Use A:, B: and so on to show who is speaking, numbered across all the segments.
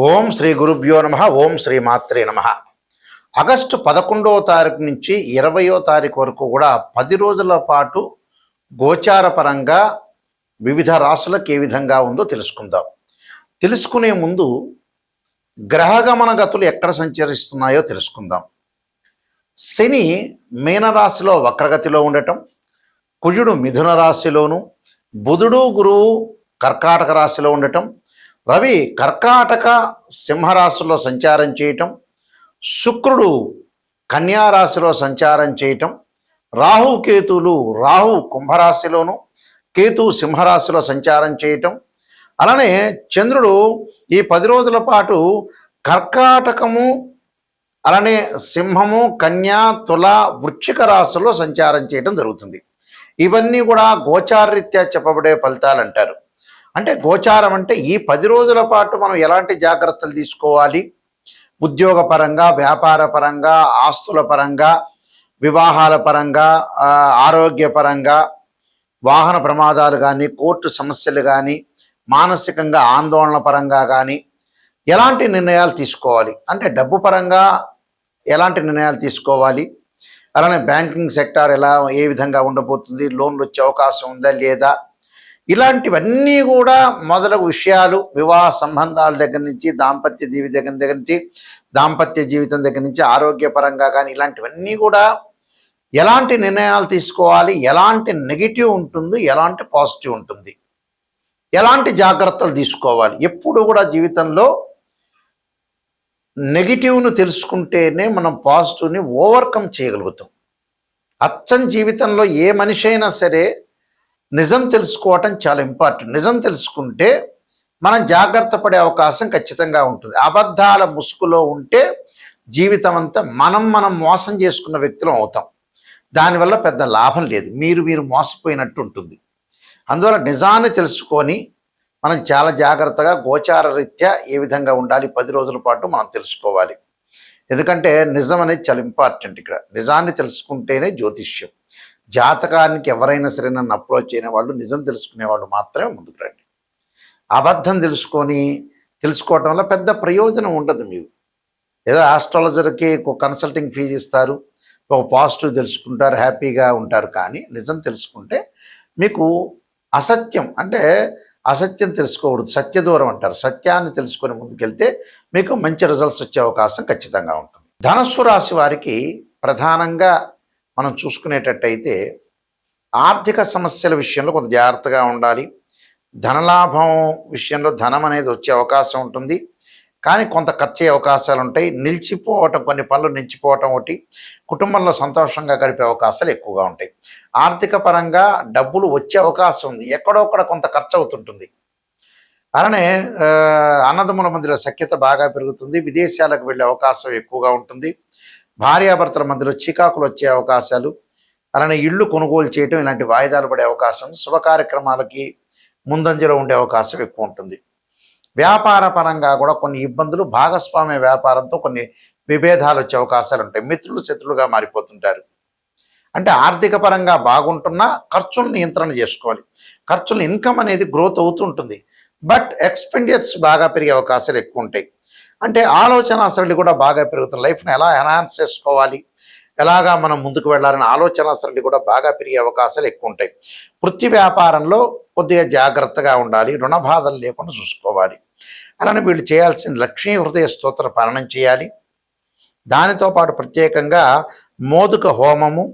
A: ఓం శ్రీ గురుభ్యో నమ. ఓం శ్రీ మాత్రే నమ. ఆగస్టు 11వ తారీఖు నుంచి 20వ తారీఖు వరకు కూడా 10 రోజుల పాటు గోచార పరంగా వివిధ రాశులకు ఏ విధంగా ఉందో తెలుసుకుందాం. తెలుసుకునే ముందు గ్రహగమన గతులు ఎక్కడ సంచరిస్తున్నాయో తెలుసుకుందాం. శని మీనరాశిలో వక్రగతిలో ఉండటం, కుజుడు మిథున రాశిలోను, బుధుడు గురువు కర్కాటక రాశిలో ఉండటం, రవి కర్కాటక సింహరాశిలో సంచారం చేయటం, శుక్రుడు కన్యారాశిలో సంచారం చేయటం, రాహు కుంభరాశిలోను, కేతు సింహరాశిలో సంచారం చేయటం, అలానే చంద్రుడు ఈ 10 రోజుల పాటు కర్కాటకము, అలానే సింహము, కన్యా, తుల, వృశ్చిక రాశిలో సంచారం చేయటం జరుగుతుంది. ఇవన్నీ కూడా గోచారరీత్యా చెప్పబడే ఫలితాలు అంటారు. అంటే గోచారం అంటే ఈ 10 రోజుల పాటు మనం ఎలాంటి జాగ్రత్తలు తీసుకోవాలి, ఉద్యోగ పరంగా, వ్యాపార పరంగా, ఆస్తుల పరంగా, వివాహాల పరంగా, ఆరోగ్యపరంగా, వాహన ప్రమాదాలు కానీ, కోర్టు సమస్యలు కానీ, మానసికంగా ఆందోళన పరంగా కానీ ఎలాంటి నిర్ణయాలు తీసుకోవాలి, అంటే డబ్బు పరంగా ఎలాంటి నిర్ణయాలు తీసుకోవాలి, అలానే బ్యాంకింగ్ సెక్టార్ ఏ విధంగా ఉండబోతుంది, లోన్లు వచ్చే అవకాశం ఉందా లేదా, ఇలాంటివన్నీ కూడా మొదలగు విషయాలు, వివాహ సంబంధాల దగ్గర నుంచి, దాంపత్య జీవితం దగ్గర నుంచి ఆరోగ్యపరంగా కానీ ఇలాంటివన్నీ కూడా ఎలాంటి నిర్ణయాలు తీసుకోవాలి, ఎలాంటి నెగిటివ్ ఉంటుంది, ఎలాంటి పాజిటివ్ ఉంటుంది, ఎలాంటి జాగ్రత్తలు తీసుకోవాలి. ఎప్పుడు కూడా జీవితంలో నెగిటివ్ను తెలుసుకుంటేనే మనం పాజిటివ్ని ఓవర్కమ్ చేయగలుగుతాం. అచ్చం జీవితంలో ఏ మనిషి అయినా సరే నిజం తెలుసుకోవటం చాలా ఇంపార్టెంట్. నిజం తెలుసుకుంటే మనం జాగ్రత్త పడే అవకాశం ఖచ్చితంగా ఉంటుంది. అబద్ధాల ముసుగులో ఉంటే జీవితం అంతా మనం మోసం చేసుకున్న వ్యక్తులం అవుతాం. దానివల్ల పెద్ద లాభం లేదు, మీరు మోసపోయినట్టు ఉంటుంది. అందువల్ల నిజాన్ని తెలుసుకొని మనం చాలా జాగ్రత్తగా గోచార రీత్యా ఏ విధంగా ఉండాలి 10 రోజుల పాటు మనం తెలుసుకోవాలి. ఎందుకంటే నిజం అనేది చాలా ఇంపార్టెంట్. ఇక్కడ నిజాన్ని తెలుసుకుంటేనే జ్యోతిష్యం. జాతకానికి ఎవరైనా సరే నన్ను అప్రోచ్ అయిన వాళ్ళు, నిజం తెలుసుకునేవాళ్ళు మాత్రమే ముందుకు రండి. అబద్ధం తెలుసుకోవటం వల్ల పెద్ద ప్రయోజనం ఉండదు. మీరు ఏదో ఆస్ట్రాలజర్కి ఒక కన్సల్టింగ్ ఫీజు ఇస్తారు, ఒక పాజిటివ్ తెలుసుకుంటారు, హ్యాపీగా ఉంటారు. కానీ నిజం తెలుసుకుంటే మీకు అసత్యం తెలుసుకోకూడదు, సత్యదూరం అంటారు. సత్యాన్ని తెలుసుకొని ముందుకెళ్తే మీకు మంచి రిజల్ట్స్ వచ్చే అవకాశం ఖచ్చితంగా ఉంటుంది. ధనస్సు రాశి వారికి ప్రధానంగా మనం చూసుకునేటట్టయితే ఆర్థిక సమస్యల విషయంలో కొంత జాగ్రత్తగా ఉండాలి. ధనలాభం విషయంలో ధనం అనేది వచ్చే అవకాశం ఉంటుంది, కానీ కొంత ఖర్చు అయ్యే అవకాశాలు ఉంటాయి. కొన్ని పనులు నిలిచిపోవటం ఒకటి, కుటుంబంలో సంతోషంగా గడిపే అవకాశాలు ఎక్కువగా ఉంటాయి. ఆర్థిక పరంగా డబ్బులు వచ్చే అవకాశం ఉంది, ఎక్కడొక్కడ కొంత ఖర్చు అవుతుంటుంది. అలానే అన్నదమ్ముల మధ్యలో సఖ్యత బాగా పెరుగుతుంది. విదేశాలకు వెళ్ళే అవకాశం ఎక్కువగా ఉంటుంది. భార్యాభర్తల మధ్యలో చికాకులు వచ్చే అవకాశాలు, అలానే ఇళ్ళు కొనుగోలు చేయటం, ఇలాంటి వాయిదాలు పడే అవకాశం, శుభ కార్యక్రమాలకి ముందంజలో ఉండే అవకాశం ఎక్కువ ఉంటుంది. వ్యాపార పరంగా కూడా కొన్ని ఇబ్బందులు, భాగస్వామ్య వ్యాపారంతో కొన్ని విభేదాలు వచ్చే అవకాశాలు ఉంటాయి. మిత్రులు శత్రులుగా మారిపోతుంటారు. అంటే ఆర్థిక పరంగా బాగుంటున్నా ఖర్చులను నియంత్రణ చేసుకోవాలి. ఖర్చుల ఇన్కమ్ అనేది గ్రోత్ అవుతుంటుంది, బట్ ఎక్స్పెండిచర్స్ బాగా పెరిగే అవకాశాలు ఎక్కువ ఉంటాయి. అంటే ఆలోచన సరళి కూడా బాగా పెరుగుతుంది. లైఫ్ని ఎలా ఎన్హాన్స్ చేసుకోవాలి, ఎలాగా మనం ముందుకు వెళ్ళాలని ఆలోచన సరళి కూడా బాగా పెరిగే అవకాశాలు ఎక్కువ ఉంటాయి. వృత్తి వ్యాపారంలో కొద్దిగా జాగ్రత్తగా ఉండాలి, రుణ బాధలు లేకుండా చూసుకోవాలి. అలానే వీళ్ళు చేయాల్సిన లక్ష్మీ హృదయ స్తోత్ర పాలనం చేయాలి. దానితో పాటు ప్రత్యేకంగా మోదుక హోమము,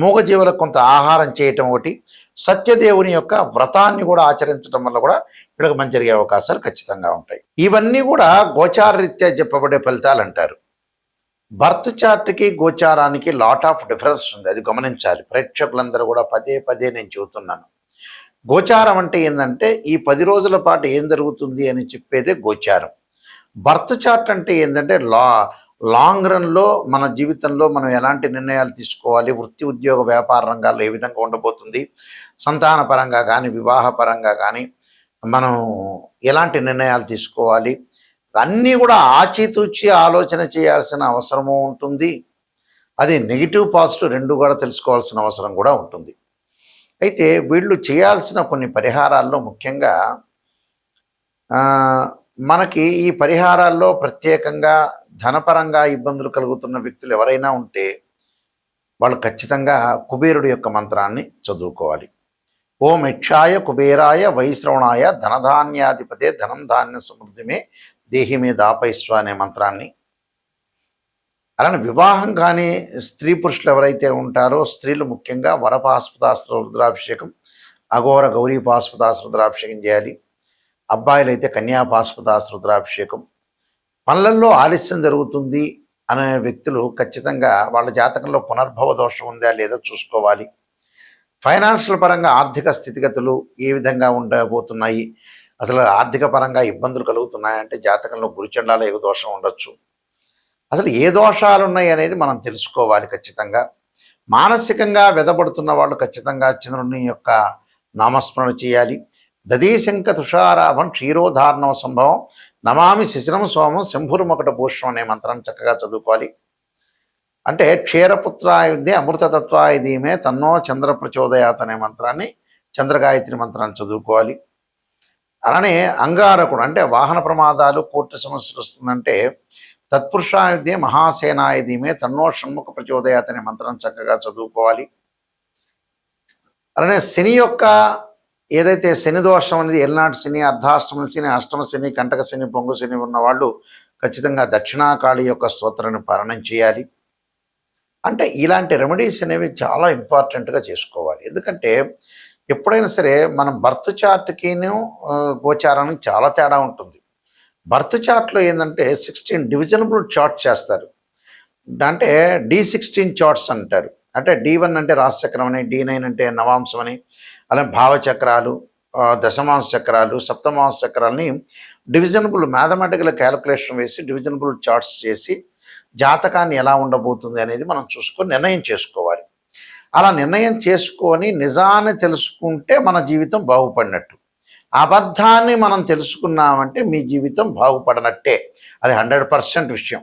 A: మూగజీవులకు కొంత ఆహారం చేయటం ఒకటి, సత్యదేవుని యొక్క వ్రతాన్ని కూడా ఆచరించడం వల్ల కూడా వీళ్ళకి మంచి జరిగే అవకాశాలు ఖచ్చితంగా ఉంటాయి. ఇవన్నీ కూడా గోచార రీత్యా చెప్పబడే ఫలితాలు అంటారు. బర్త్ చార్ట్కి గోచారానికి లాట్ ఆఫ్ డిఫరెన్స్ ఉంది, అది గమనించాలి. ప్రేక్షకులందరూ కూడా పదే నేను చెబుతున్నాను. గోచారం అంటే ఏంటంటే ఈ 10 రోజుల పాటు ఏం జరుగుతుంది అని చెప్పేదే గోచారం. బర్త్ చార్ట్ అంటే ఏంటంటే లాంగ్ రన్లో మన జీవితంలో మనం ఎలాంటి నిర్ణయాలు తీసుకోవాలి, వృత్తి ఉద్యోగ వ్యాపార రంగాల్లో ఏ విధంగా ఉండబోతుంది, సంతాన పరంగా కానీ, వివాహ పరంగా కానీ మనం ఎలాంటి నిర్ణయాలు తీసుకోవాలి, అన్నీ కూడా ఆచితూచి ఆలోచన చేయాల్సిన అవసరము ఉంటుంది. అది నెగిటివ్ పాజిటివ్ రెండు కూడా తెలుసుకోవాల్సిన అవసరం కూడా ఉంటుంది. అయితే వీళ్ళు చేయాల్సిన కొన్ని పరిహారాల్లో ముఖ్యంగా మనకి ఈ పరిహారాల్లో ప్రత్యేకంగా ధనపరంగా ఇబ్బందులు కలుగుతున్న వ్యక్తులు ఎవరైనా ఉంటే వాళ్ళు ఖచ్చితంగా కుబేరుడి యొక్క మంత్రాన్ని చదువుకోవాలి. ఓం యక్షాయ కుబేరాయ వైశ్రవణాయ ధనధాన్యాధిపతే ధనం ధాన్య సమృద్ధిమే దేహిమే దాపైస్వ అనే మంత్రాన్ని, అలానే వివాహం కానీ స్త్రీ పురుషులు ఎవరైతే ఉంటారో స్త్రీలు ముఖ్యంగా వరపాస్పదాస్త్ర రుద్రాభిషేకం, అఘోర గౌరీ పాస్పదాస్త్ర రుద్రాభిషేకం చేయాలి. అబ్బాయిలైతే కన్యాపాస్పదాస్త్ర రుద్రాభిషేకం. పనులలో ఆలస్యం జరుగుతుంది అనే వ్యక్తులు ఖచ్చితంగా వాళ్ళ జాతకంలో పునర్భవ దోషం ఉందా లేదా చూసుకోవాలి. ఫైనాన్షియల్ పరంగా ఆర్థిక స్థితిగతులు ఏ విధంగా ఉండబోతున్నాయి, అసలు ఆర్థిక పరంగా ఇబ్బందులు కలుగుతున్నాయంటే జాతకంలో గురుచండాల యుగ దోషం ఉండొచ్చు. అసలు ఏ దోషాలు ఉన్నాయి అనేది మనం తెలుసుకోవాలి ఖచ్చితంగా. మానసికంగా వెదపడుతున్న వాళ్ళు ఖచ్చితంగా చంద్రుని యొక్క నామస్మరణ చేయాలి. దదీశంక తుషారాభం క్షీరోధారణం సంభవం నమామి శిశిరం సోమం శంభురుమకట భూషణం అనే మంత్రాన్ని చక్కగా చదువుకోవాలి. అంటే క్షీరపుత్రాయుధే అమృతతత్వాయుధీమే తన్నో చంద్ర ప్రచోదయాత్ అనే మంత్రాన్ని, చంద్రగాయత్రి మంత్రాన్ని చదువుకోవాలి. అలానే అంగారకుడు అంటే వాహన ప్రమాదాలు కోర్టు సమస్యలు వస్తుందంటే తత్పురుషాయుధే మహాసేనాయుధీమే తన్నో షణ్ముఖ ప్రచోదయాత్ అనే మంత్రాన్ని చక్కగా చదువుకోవాలి. అలానే శని యొక్క ఏదైతే శని దోషం అనేది ఎల్నాటి శని, అర్ధాష్టమ శని, అష్టమ శని, కంటక శని, పొంగు శని ఉన్నవాళ్ళు ఖచ్చితంగా దక్షిణాకాళి యొక్క స్తోత్రాన్ని పారాయణం చేయాలి. అంటే ఇలాంటి రెమెడీస్ అనేవి చాలా ఇంపార్టెంట్గా చేసుకోవాలి. ఎందుకంటే ఎప్పుడైనా సరే మనం బర్త్ చార్ట్కిను గోచారానికి చాలా తేడా ఉంటుంది. బర్త్ చార్ట్లో ఏంటంటే 16 డివిజనబుల్ చార్ట్ చేస్తారు. అంటే D16 చార్ట్స్ అంటారు. అంటే D1 అంటే రాశిచక్రం అని, D9 అంటే నవాంశం అని, అలాగే భావచక్రాలు, దశమాంశ చక్రాలు, సప్తమాంశ చక్రాలని డివిజనబుల్ మ్యాథమెటికల్ క్యాలిక్యులేషన్ వేసి డివిజనబుల్ చార్ట్స్ చేసి జాతకాన్ని ఎలా ఉండబోతుంది అనేది మనం చూసుకొని నిర్ణయం చేసుకోవాలి. అలా నిర్ణయం చేసుకొని నిజాన్ని తెలుసుకుంటే మన జీవితం బాగుపడినట్టు. అబద్ధాన్ని మనం తెలుసుకున్నామంటే మీ జీవితం బాగుపడనట్టే. అది 100% విషయం.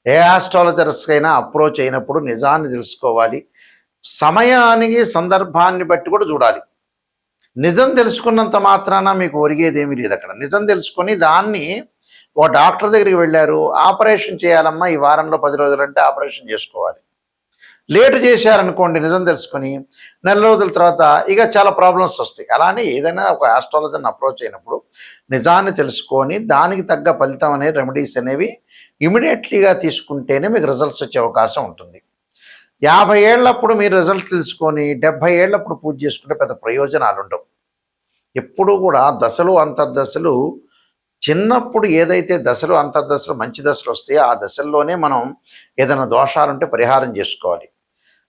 A: ఏ ఆస్ట్రాలజర్స్కైనా అప్రోచ్ అయినప్పుడు నిజాన్ని తెలుసుకోవాలి. సమయానికి సందర్భాన్ని బట్టి కూడా చూడాలి. నిజం తెలుసుకున్నంత మాత్రాన మీకు ఒరిగేదేమీ లేదు. అక్కడ నిజం తెలుసుకొని దాన్ని ఒక డాక్టర్ దగ్గరికి వెళ్ళారు, ఆపరేషన్ చేయాలమ్మా ఈ వారంలో 10 రోజులంటే ఆపరేషన్ చేసుకోవాలి. లేటు చేశారనుకోండి నిజం తెలుసుకొని నెల రోజుల తర్వాత ఇక చాలా ప్రాబ్లమ్స్ వస్తాయి. అలానే ఏదైనా ఒక ఆస్ట్రాలజర్ని అప్రోచ్ అయినప్పుడు నిజాన్ని తెలుసుకొని దానికి తగ్గ ఫలితం అనే రెమెడీస్ అనేవి ఇమీడియట్లీగా తీసుకుంటేనే మీకు రిజల్ట్స్ వచ్చే అవకాశం ఉంటుంది. 50 ఏళ్ళప్పుడు మీరు రిజల్ట్ తెలుసుకొని 70 ఏళ్ళప్పుడు పూజ చేసుకుంటే పెద్ద ప్రయోజనాలు ఉండవు. ఎప్పుడూ కూడా దశలు అంతర్దశలు చిన్నప్పుడు ఏదైతే దశలు అంతర్దశలు మంచి దశలు వస్తాయో ఆ దశల్లోనే మనం ఏదైనా దోషాలుంటే పరిహారం చేసుకోవాలి.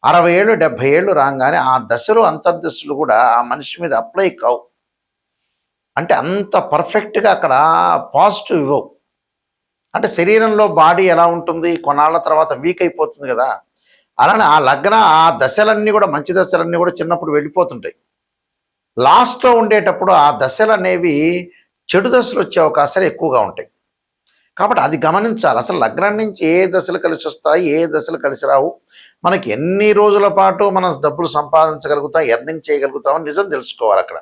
A: 60 ఏళ్ళు 70 ఏళ్ళు రాగానే ఆ దశలు అంతర్దశలు కూడా ఆ మనిషి మీద అప్లై కావు. అంటే అంత పర్ఫెక్ట్గా అక్కడ పాజిటివ్ ఇవ్వవు. అంటే శరీరంలో బాడీ ఎలా ఉంటుంది, కొన్నాళ్ళ తర్వాత వీక్ అయిపోతుంది కదా. అలానే ఆ దశలన్నీ కూడా మంచి దశలన్నీ కూడా చిన్నప్పుడు వెళ్ళిపోతుంటాయి. లాస్ట్లో ఉండేటప్పుడు ఆ దశలు అనేవి చెడు దశలు వచ్చే అవకాశాలు ఎక్కువగా ఉంటాయి. కాబట్టి అది గమనించాలి. అసలు లగ్నం నుంచి ఏ దశలు కలిసి వస్తాయి, ఏ దశలు కలిసి రావు, మనకి ఎన్ని రోజుల పాటు మనం డబ్బులు సంపాదించగలుగుతాం, ఎర్నింగ్ చేయగలుగుతామని నిజం తెలుసుకోవాలి. అక్కడ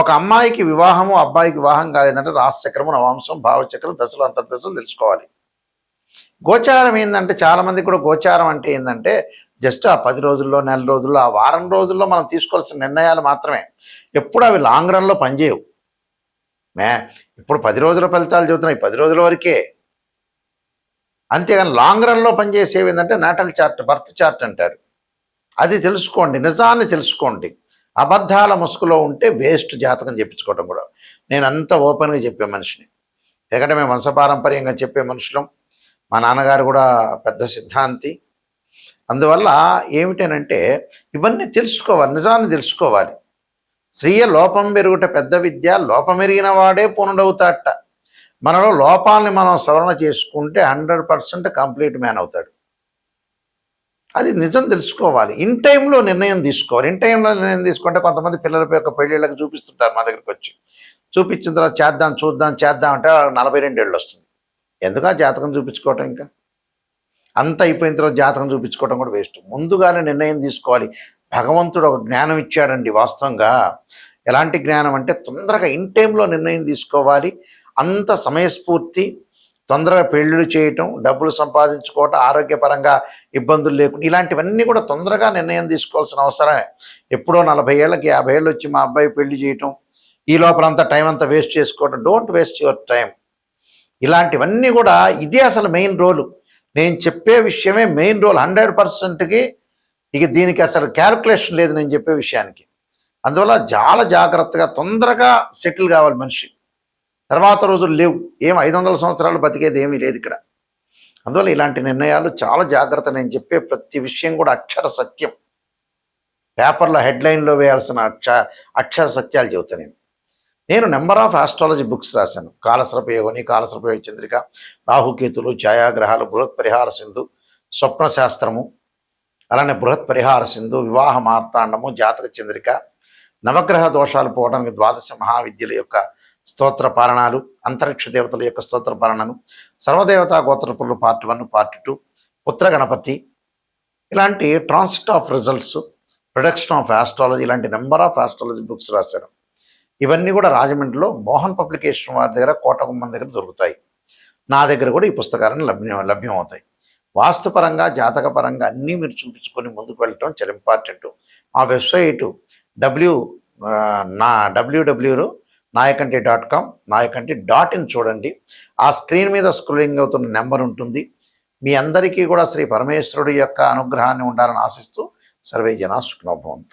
A: ఒక అమ్మాయికి వివాహము, అబ్బాయికి వివాహం కాలేదంటే రాశిచక్రము, నవాంశం, భావచక్రం, దశలు అంతర్దశలు తెలుసుకోవాలి. గోచారం ఏంటంటే చాలామంది కూడా గోచారం అంటే ఏంటంటే జస్ట్ ఆ 10 రోజుల్లో, నెల రోజుల్లో, ఆ వారం రోజుల్లో మనం తీసుకోవాల్సిన నిర్ణయాలు మాత్రమే. ఎప్పుడు అవి లాంగ్ రన్లో పనిచేయవు. ఇప్పుడు 10 రోజుల ఫలితాలు చెబుతున్నాయి, 10 రోజుల వరకే. అంతేగాని లాంగ్ రన్లో పనిచేసేవి ఏంటంటే నాటల్ చార్ట్, బర్త్ చార్ట్ అంటారు. అది తెలుసుకోండి, నిజాన్ని తెలుసుకోండి. అబద్ధాల ముసుగులో ఉంటే వేస్ట్ జాతకం చెప్పించుకోవడం కూడా. నేను అంత ఓపెన్గా చెప్పే మనిషిని, ఎందుకంటే మేము వంశపారంపర్యంగా చెప్పే మనుషులం. మా నాన్నగారు కూడా పెద్ద సిద్ధాంతి. అందువల్ల ఏమిటనంటే ఇవన్నీ తెలుసుకోవాలి, నిజాన్ని తెలుసుకోవాలి. స్త్రీయ లోపం పెరుగుట పెద్ద విద్య, లోపమెరిగిన వాడే పూర్ణుడవుతాడట. మనలో లోపాలని మనం సవరణ చేసుకుంటే 100% కంప్లీట్ మ్యాన్ అవుతాడు. అది నిజం తెలుసుకోవాలి. ఇన్ టైంలో నిర్ణయం తీసుకోవాలి. ఇన్ టైంలో నిర్ణయం తీసుకుంటే కొంతమంది పిల్లల యొక్క పెళ్ళిళ్ళకి చూపిస్తుంటారు మా దగ్గరికి వచ్చి. చూపించిన తర్వాత చేద్దాం అంటే 42 ఏళ్ళు వస్తుంది. ఎందుకు ఆ జాతకం చూపించుకోవటం? ఇంకా అంత అయిపోయిన తర్వాత జాతకం చూపించుకోవడం కూడా వేస్ట్. ముందుగానే నిర్ణయం తీసుకోవాలి. భగవంతుడు ఒక జ్ఞానం ఇచ్చాడండి. వాస్తవంగా ఎలాంటి జ్ఞానం అంటే తొందరగా ఇన్ టైంలో నిర్ణయం తీసుకోవాలి. అంత సమయస్ఫూర్తి, తొందరగా పెళ్ళిళ్ళు చేయటం, డబ్బులు సంపాదించుకోవటం, ఆరోగ్యపరంగా ఇబ్బందులు లేకుండా ఇలాంటివన్నీ కూడా తొందరగా నిర్ణయం తీసుకోవాల్సిన అవసరమే. ఎప్పుడో 40 ఏళ్ళకి 50 ఏళ్ళు వచ్చి మా అబ్బాయి పెళ్లి చేయటం, ఈ లోపల అంతా టైం అంతా వేస్ట్ చేసుకోవటం. Don't waste your time. ఇలాంటివన్నీ కూడా ఇదే అసలు మెయిన్ రోలు. నేను చెప్పే విషయమే మెయిన్ రోల్ 100%కి. ఇక దీనికి అసలు క్యాల్కులేషన్ లేదు నేను చెప్పే విషయానికి. అందువల్ల చాలా జాగ్రత్తగా తొందరగా సెటిల్ కావాలి మనిషి. తర్వాత రోజులు లేవు. 500 సంవత్సరాలు బతికేది ఏమీ లేదు ఇక్కడ. అందువల్ల ఇలాంటి నిర్ణయాలు చాలా జాగ్రత్త. నేను చెప్పే ప్రతి విషయం కూడా అక్షర సత్యం. పేపర్లో హెడ్లైన్లో వేయాల్సిన అక్షర సత్యాలు చెబుతాను నేను నెంబర్ ఆఫ్ ఆస్ట్రాలజీ బుక్స్ రాశాను. కాలసర్పయోగిని, కాలసర్పయోగ చంద్రిక, రాహుకేతులు, ఛాయాగ్రహాలు, బృహత్ పరిహార సింధు, స్వప్న శాస్త్రము, అలానే బృహత్ పరిహార సింధు, వివాహ మార్తాండము, జాతక చంద్రిక, నవగ్రహ దోషాలు పోవడానికి 12 మహావిద్యల యొక్క స్తోత్ర పారణాలు, అంతరిక్ష దేవతల యొక్క స్తోత్ర పారణాలు, సర్వదేవతా గోత్రపులు పార్ట్ 1, పార్ట్ 2, పుత్ర గణపతి, ఇలాంటి transit of results, production of astrology, ఇలాంటి నెంబర్ ఆఫ్ ఆస్ట్రాలజీ బుక్స్ రాశారు. ఇవన్నీ కూడా రాజమండ్రిలో మోహన్ పబ్లికేషన్ వారి దగ్గర, కోటగుమ్మం దగ్గర దొరుకుతాయి. నా దగ్గర కూడా ఈ పుస్తకాలను లభ్యం అవుతాయి. వాస్తుపరంగా, జాతకపరంగా అన్నీ మీరు చూపించుకొని ముందుకు వెళ్ళటం చాలా ఇంపార్టెంట్. మా వెబ్సైటు www.nayakanti.com, nayakanti.in చూడండి. ఆ స్క్రీన్ మీద స్క్రోలింగ్ అవుతున్న నెంబర్ ఉంటుంది. మీ అందరికీ కూడా శ్రీ పరమేశ్వరుడు యొక్క అనుగ్రహాన్ని ఉండాలని ఆశిస్తూ సర్వే జనా సుఖినో భవంతు.